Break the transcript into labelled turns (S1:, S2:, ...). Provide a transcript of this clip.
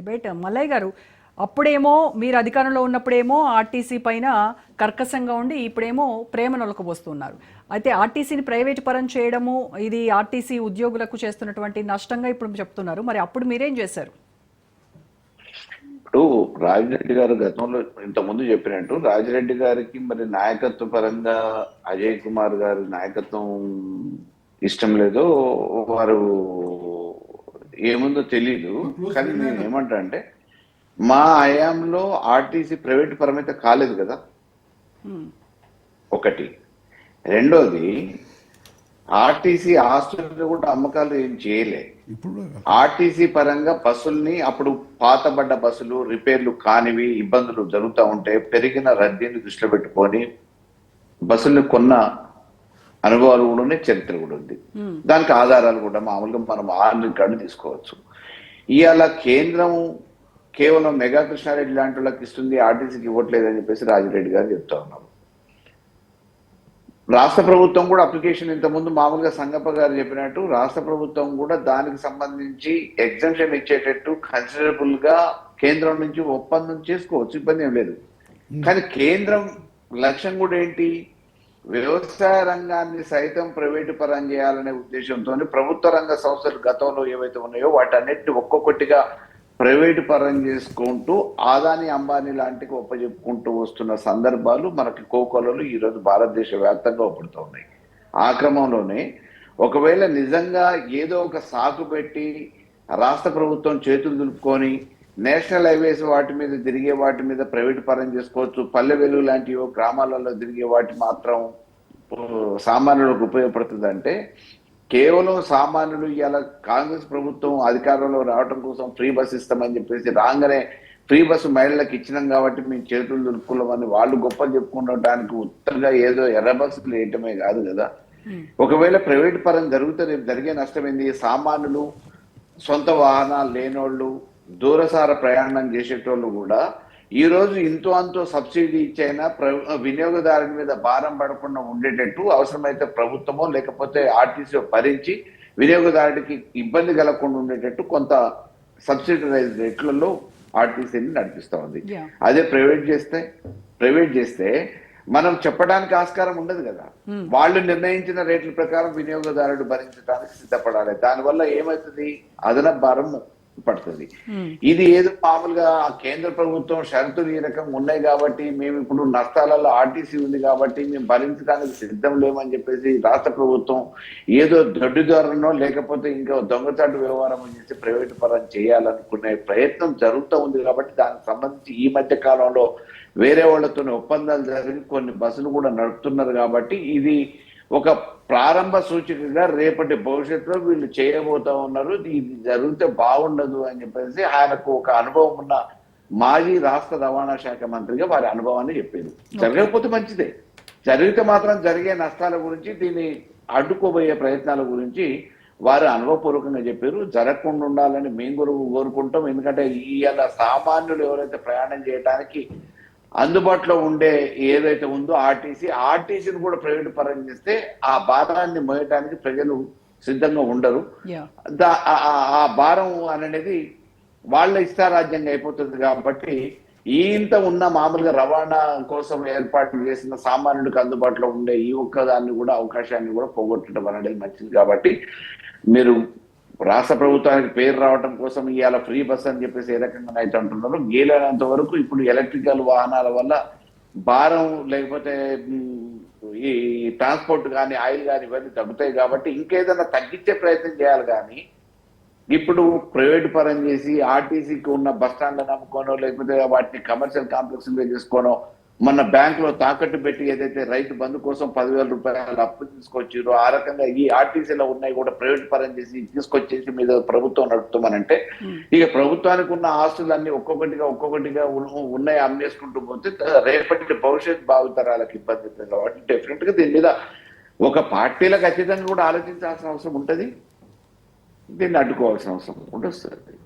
S1: Debate. Mallayya గారు, అప్పుడేమో మీరు అధికారంలో ఉన్నప్పుడేమో ఆర్టీసీ పైన కర్కశంగా ఉండి ఇప్పుడేమో ప్రేమ నొలకబోస్తున్నారు. అయితే ఆర్టీసీని ప్రైవేట్ పరం చేయడము ఇది ఆర్టీసీ ఉద్యోగులకు చేస్తున్నటువంటి నష్టంగా ఇప్పుడు చెప్తున్నారు. మరి అప్పుడు మీరేం చేశారు?
S2: ఇప్పుడు రాజిరెడ్డి గారు గతంలో ఇంతకుముందు చెప్పినట్టు రాజిరెడ్డి గారికి మరి నాయకత్వ పరంగా అజయ్ కుమార్ గారి నాయకత్వం ఇష్టం లేదో వారు ఏముందో తెలీదు. కానీ నేను ఏమంటా అంటే మా హయాంలో ఆర్టీసీ ప్రైవేట్ పరమైతే కాలేదు కదా, ఒకటి. రెండోది, ఆర్టీసీ ఆస్తులు కూడా అమ్మకాలు ఏం చేయలే. ఆర్టీసీ పరంగా బస్సుల్ని అప్పుడు పాతబడ్డ బస్సులు రిపేర్లు కానివి ఇబ్బందులు జరుగుతూ ఉంటే పెరిగిన రద్దీని దృష్టిలో పెట్టుకొని బస్సుల్ని కొన్న అనుభవాలు కూడా ఉన్నాయి, చరిత్ర కూడా ఉంది. దానికి ఆధారాలు కూడా మామూలుగా మనం ఆర్ని కార్డు తీసుకోవచ్చు. ఇవాళ కేంద్రం కేవలం మెగా కృష్ణారెడ్డి లాంటి వాళ్ళకి ఇస్తుంది, ఆర్టీసీకి ఇవ్వట్లేదని చెప్పేసి రాజిరెడ్డి గారు చెప్తా ఉన్నారు. రాష్ట్ర ప్రభుత్వం కూడా అప్లికేషన్ ఇంతకుముందు మామూలుగా సంగప్ప గారు చెప్పినట్టు రాష్ట్ర ప్రభుత్వం కూడా దానికి సంబంధించి ఎగ్జంప్షన్ ఇచ్చేటట్టు కన్సిడరబుల్ గా కేంద్రం నుంచి ఒప్పందం చేసుకోవచ్చు, ఇబ్బంది ఏం లేదు. కానీ కేంద్రం లక్ష్యం కూడా ఏంటి? వ్యవసాయ రంగాన్ని సైతం ప్రైవేటు పరం చేయాలనే ఉద్దేశంతో ప్రభుత్వ రంగ సంస్థలు గతంలో ఏవైతే ఉన్నాయో వాటన్నిటిని ఒక్కొక్కటిగా ప్రైవేటు పరం చేసుకుంటూ ఆదాని అంబానీ లాంటికి ఒప్పజెప్పుకుంటూ వస్తున్న సందర్భాలు మనకి కోకోలలో ఈరోజు భారతదేశ వ్యాప్తంగా ఒప్పుడుతూ ఉన్నాయి. ఆ క్రమంలోనే ఒకవేళ నిజంగా ఏదో ఒక సాకు పెట్టి రాష్ట్ర ప్రభుత్వం చేతులు దులుపుకొని నేషనల్ హైవేస్ వాటి మీద తిరిగే వాటి మీద ప్రైవేట్ పరం చేసుకోవచ్చు, పల్లె వెలుగు లాంటి గ్రామాలలో తిరిగే వాటి మాత్రం సామాన్యులకు ఉపయోగపడుతుంది అంటే కేవలం సామాన్యులు ఇవాళ కాంగ్రెస్ ప్రభుత్వం అధికారంలో రావడం కోసం ఫ్రీ బస్ ఇస్తామని చెప్పేసి రాగానే ఫ్రీ బస్సు మహిళలకు ఇచ్చినాం కాబట్టి మేము చేతులు దులుపుకోవాలని వాళ్ళు గొప్ప చెప్పుకోవడానికి ఉత్తరంగా ఏదో ఎర్ర బస్సులు వేయటమే కాదు కదా. ఒకవేళ ప్రైవేట్ పరం జరిగితే జరిగే నష్టం ఏంది? సామాన్యులు, సొంత వాహనాలు లేనోళ్ళు, దూరసార ప్రయాణం చేసేటోళ్ళు కూడా ఈ రోజు ఇంతో అంతో సబ్సిడీ ఇచ్చైనా వినియోగదారుని మీద భారం పడకుండా ఉండేటట్టు అవసరమైతే ప్రభుత్వమో లేకపోతే ఆర్టీసీ భరించి వినియోగదారుడికి ఇబ్బంది కలగకుండా ఉండేటట్టు కొంత సబ్సిడైజ్ రేట్లలో ఆర్టీసీని నడిపిస్తా ఉంది. అదే ప్రైవేట్ చేస్తే మనం చెప్పడానికి ఆస్కారం ఉండదు కదా. వాళ్ళు నిర్ణయించిన రేట్ల ప్రకారం వినియోగదారుడు భరించడానికి సిద్ధపడాలి. దానివల్ల ఏమవుతుంది? అదనపు భారం పడుతుంది. ఇది ఏదో మామూలుగా కేంద్ర ప్రభుత్వం షరతులు ఈ రకంగా ఉన్నాయి కాబట్టి మేము ఇప్పుడు నష్టాలలో ఆర్టీసీ ఉంది కాబట్టి మేము భరించడానికి సిద్ధం లేమని చెప్పేసి రాష్ట్ర ప్రభుత్వం ఏదో దొడ్డిదారునో లేకపోతే ఇంకా దొంగచాటు వ్యవహారం చేసి ప్రైవేటు పరం చేయాలనుకునే ప్రయత్నం జరుగుతూ ఉంది. కాబట్టి దానికి సంబంధించి ఈ మధ్య కాలంలో వేరే వాళ్ళతో ఒప్పందాలు జరిగి కొన్ని బస్సులు కూడా నడుపుతున్నారు. కాబట్టి ఇది ఒక ప్రారంభ సూచికగా రేపటి భవిష్యత్తులో వీళ్ళు చేయబోతా ఉన్నారు. ఇది జరిగితే బాగుండదు అని చెప్పేసి ఆయనకు ఒక అనుభవం ఉన్న మాజీ రాష్ట్ర రవాణా శాఖ మంత్రిగా వారి అనుభవాన్ని చెప్పారు. జరగకపోతే మంచిదే, జరిగితే మాత్రం జరిగే నష్టాల గురించి దీన్ని అడ్డుకోబోయే ప్రయత్నాల గురించి వారు అనుభవపూర్వకంగా చెప్పారు. జరగకుండా ఉండాలని మేము కోరుకుంటాం. ఎందుకంటే ఇవాళ సామాన్యులు ఎవరైతే ప్రయాణం చేయడానికి అందుబాటులో ఉండే ఏదైతే ఉందో ఆర్టీసీని కూడా ప్రైవేట్ పరం చేస్తే ఆ భారాన్ని మోయటానికి ప్రజలు సిద్ధంగా ఉండరు. ఆ భారం అనేది వాళ్ళ ఇష్టారాజ్యంగా అయిపోతుంది. కాబట్టి ఇంత ఉన్న మామూలుగా రవాణా కోసం ఏర్పాటు చేసిన సామాన్యుడికి అందుబాటులో ఉండే ఈ ఒక్కదాన్ని కూడా అవకాశాన్ని కూడా పోగొట్టడం అనేది మంచిది. కాబట్టి మీరు రాష్ట్ర ప్రభుత్వానికి పేరు రావడం కోసం ఇవాళ ఫ్రీ బస్ అని చెప్పేసి ఏ రకంగా అయితే అంటున్నారు, వీలైనంత వరకు ఇప్పుడు ఎలక్ట్రికల్ వాహనాల వల్ల భారం లేకపోతే ఈ ట్రాన్స్పోర్ట్ కానీ ఆయిల్ కానీ ఇవన్నీ తగ్గుతాయి. కాబట్టి ఇంకేదైనా తగ్గించే ప్రయత్నం చేయాలి. కానీ ఇప్పుడు ప్రైవేట్ పరం చేసి ఆర్టీసీకి ఉన్న బస్ స్టాండ్లను నమ్ముకోనో లేకపోతే వాటిని కమర్షియల్ కాంప్లెక్స్ చేసుకోనో, మొన్న బ్యాంకులో తాకట్టు పెట్టి ఏదైతే రైతు బంధు కోసం 10,000 రూపాయలు అప్పు తీసుకొచ్చారో ఆ రకంగా ఈ ఆర్టీసీలో ఉన్నాయి కూడా ప్రైవేట్ పరం చేసి తీసుకొచ్చేసి మీద ప్రభుత్వం నడుపుతామనంటే ఇక ప్రభుత్వానికి ఉన్న ఆస్తులన్నీ ఒక్కొక్కటిగా ఉన్నాయి అమ్మేసుకుంటూ పోతే రేపటి భవిష్యత్ భావితరాలకు ఇబ్బంది అవుతుంది. కాబట్టి డెఫినెట్ గా దీని మీద ఒక పార్టీలకు ఖచ్చితంగా కూడా ఆలోచించాల్సిన అవసరం ఉంటుంది, దీన్ని అడ్డుకోవాల్సిన అవసరం ఉంటుంది.